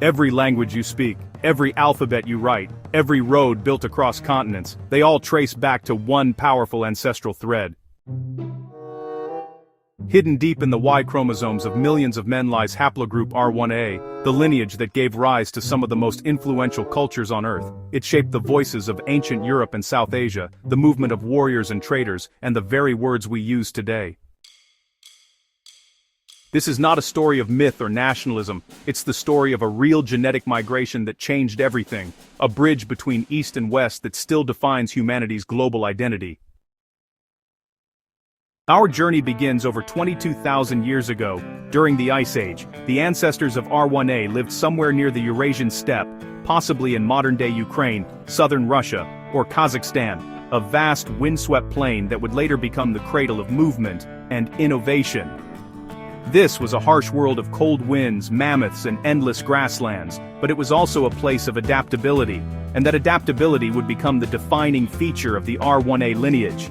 Every language you speak, every alphabet you write, every road built across continents, they all trace back to one powerful ancestral thread. Hidden deep in the Y chromosomes of millions of men lies Haplogroup R1a, the lineage that gave rise to some of the most influential cultures on Earth. It shaped the voices of ancient Europe and South Asia, the movement of warriors and traders, and the very words we use today. This is not a story of myth or nationalism, it's the story of a real genetic migration that changed everything, a bridge between East and West that still defines humanity's global identity. Our journey begins over 22,000 years ago. During the Ice Age, the ancestors of R1a lived somewhere near the Eurasian steppe, possibly in modern-day Ukraine, southern Russia, or Kazakhstan, a vast windswept plain that would later become the cradle of movement and innovation. This was a harsh world of cold winds, mammoths, and endless grasslands, but it was also a place of adaptability, and that adaptability would become the defining feature of the R1a lineage.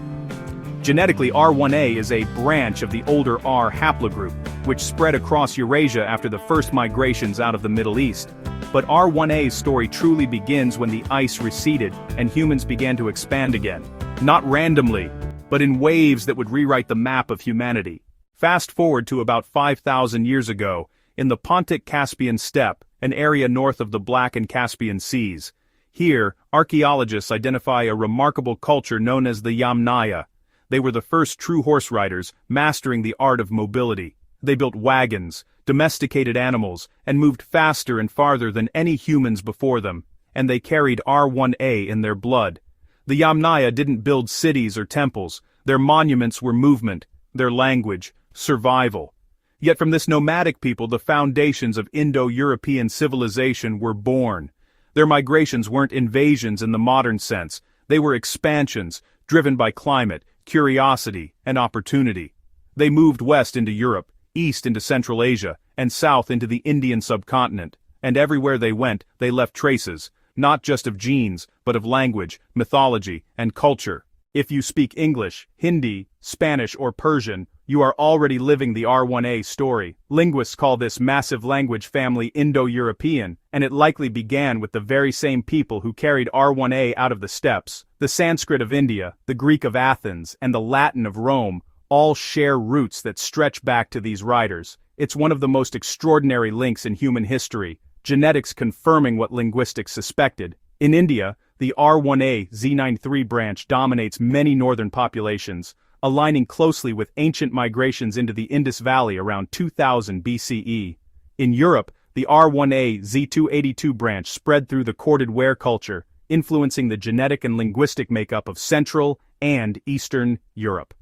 Genetically, R1a is a branch of the older R haplogroup, which spread across Eurasia after the first migrations out of the Middle East. But R1a's story truly begins when the ice receded and humans began to expand again. Not randomly, but in waves that would rewrite the map of humanity. Fast forward to about 5,000 years ago, in the Pontic-Caspian steppe, an area north of the Black and Caspian Seas. Here, archaeologists identify a remarkable culture known as the Yamnaya. They were the first true horse riders, mastering the art of mobility. They built wagons, domesticated animals, and moved faster and farther than any humans before them, and they carried R1a in their blood. The Yamnaya didn't build cities or temples, their monuments were movement, their language, survival. Yet from this nomadic people the foundations of Indo-European civilization were born. Their migrations weren't invasions in the modern sense, they were expansions, driven by climate, curiosity, and opportunity. They moved west into Europe, east into Central Asia, and south into the Indian subcontinent, and everywhere they went, they left traces, not just of genes, but of language, mythology, and culture. If you speak English, Hindi, Spanish, or Persian, you are already living the R1a story. Linguists call this massive language family Indo-European, and it likely began with the very same people who carried R1a out of the steppes. The Sanskrit of India, the Greek of Athens, and the Latin of Rome all share roots that stretch back to these riders. It's one of the most extraordinary links in human history, genetics confirming what linguistics suspected. In India, the R1a Z93 branch dominates many northern populations, aligning closely with ancient migrations into the Indus Valley around 2000 BCE. In Europe, the R1a Z282 branch spread through the corded ware culture, influencing the genetic and linguistic makeup of Central and Eastern Europe.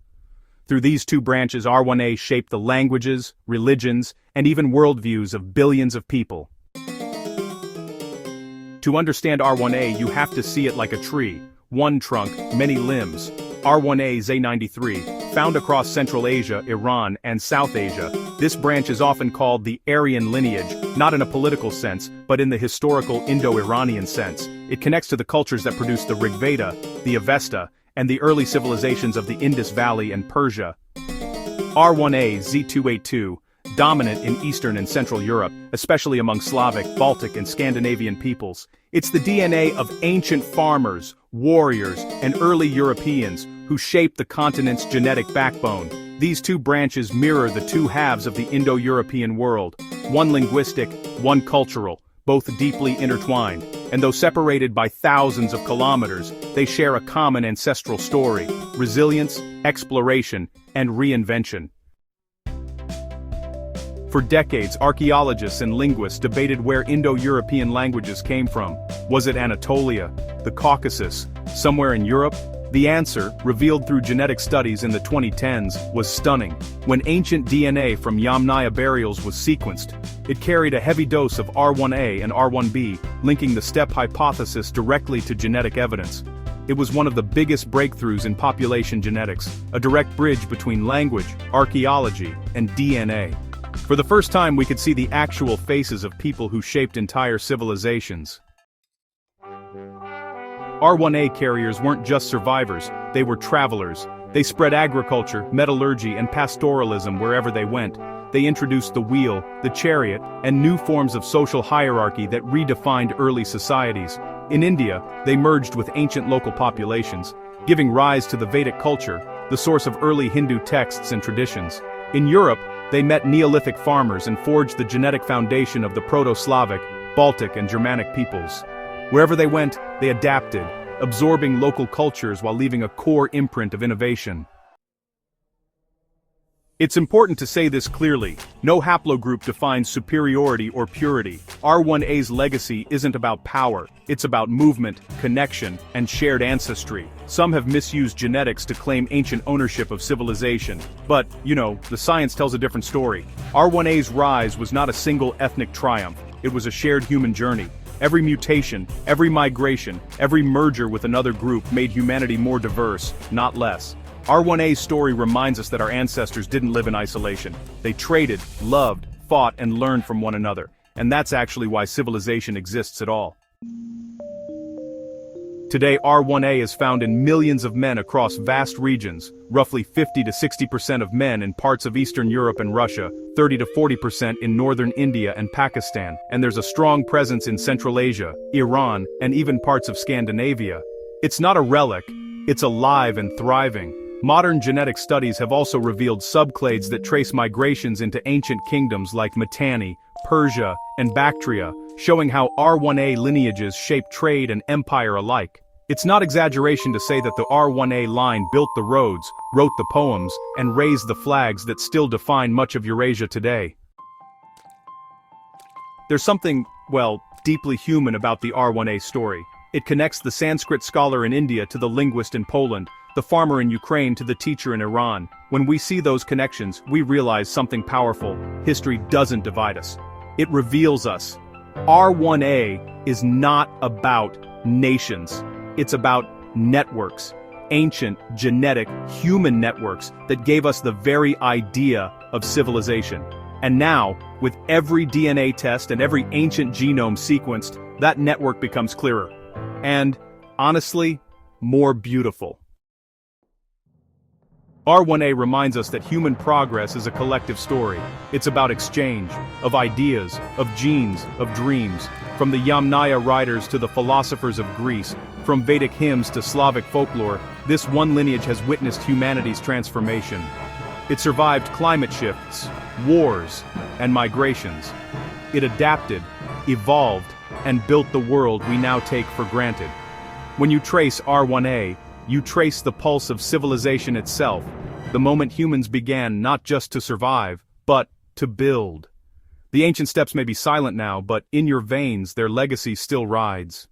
Through these two branches, R1a shaped the languages, religions, and even worldviews of billions of people. To understand R1a, you have to see it like a tree, one trunk, many limbs. R1a Z93, found across Central Asia, Iran, and South Asia, this branch is often called the Aryan lineage, not in a political sense, but in the historical Indo-Iranian sense. It connects to the cultures that produced the Rig Veda, the Avesta, and the early civilizations of the Indus Valley and Persia. R1a Z282, dominant in Eastern and Central Europe, especially among Slavic, Baltic, and Scandinavian peoples. It's the DNA of ancient farmers, warriors, and early Europeans who shaped the continent's genetic backbone. These two branches mirror the two halves of the Indo-European world, one linguistic, one cultural, both deeply intertwined, and though separated by thousands of kilometers, they share a common ancestral story: resilience, exploration, and reinvention. For decades, archaeologists and linguists debated where Indo-European languages came from. Was it Anatolia, the Caucasus, somewhere in Europe? The answer, revealed through genetic studies in the 2010s, was stunning. When ancient DNA from Yamnaya burials was sequenced, it carried a heavy dose of R1a and R1b, linking the steppe hypothesis directly to genetic evidence. It was one of the biggest breakthroughs in population genetics, a direct bridge between language, archaeology, and DNA. For the first time, we could see the actual faces of people who shaped entire civilizations. R1a carriers weren't just survivors, they were travelers. They spread agriculture, metallurgy, and pastoralism wherever they went. they introduced the wheel, the chariot, and new forms of social hierarchy that redefined early societies. In India, they merged with ancient local populations, giving rise to the Vedic culture, the source of early Hindu texts and traditions. In Europe, they met Neolithic farmers and forged the genetic foundation of the Proto-Slavic, Baltic, and Germanic peoples. Wherever they went, they adapted, absorbing local cultures while leaving a core imprint of innovation. It's important to say this clearly: no haplogroup defines superiority or purity. R1a's legacy isn't about power, it's about movement, connection, and shared ancestry. Some have misused genetics to claim ancient ownership of civilization. But, the science tells a different story. R1a's rise was not a single ethnic triumph, it was a shared human journey. Every mutation, every migration, every merger with another group made humanity more diverse, not less. R1a's story reminds us that our ancestors didn't live in isolation. They traded, loved, fought, and learned from one another. And that's actually why civilization exists at all. Today, R1a is found in millions of men across vast regions, roughly 50 to 60% of men in parts of Eastern Europe and Russia, 30 to 40% in northern India and Pakistan, and there's a strong presence in Central Asia, Iran, and even parts of Scandinavia. It's not a relic, it's alive and thriving. Modern genetic studies have also revealed subclades that trace migrations into ancient kingdoms like Mitanni, Persia, and Bactria, showing how R1a lineages shape trade and empire alike. It's not exaggeration to say that the R1a line built the roads, wrote the poems, and raised the flags that still define much of Eurasia today. There's something, deeply human about the R1a story. It connects the Sanskrit scholar in India to the linguist in Poland, the farmer in Ukraine to the teacher in Iran. When we see those connections, we realize something powerful. History doesn't divide us. It reveals us. R1a is not about nations. It's about networks. Ancient, genetic, human networks that gave us the very idea of civilization. And now, with every DNA test and every ancient genome sequenced, that network becomes clearer. And, honestly, more beautiful. R1a reminds us that human progress is a collective story. It's about exchange, of ideas, of genes, of dreams. From the Yamnaya riders to the philosophers of Greece, from Vedic hymns to Slavic folklore, this one lineage has witnessed humanity's transformation. It survived climate shifts, wars, and migrations. It adapted, evolved, and built the world we now take for granted. When you trace R1a, you trace the pulse of civilization itself, the moment humans began not just to survive, but to build. The ancient steppes may be silent now, but in your veins their legacy still rides.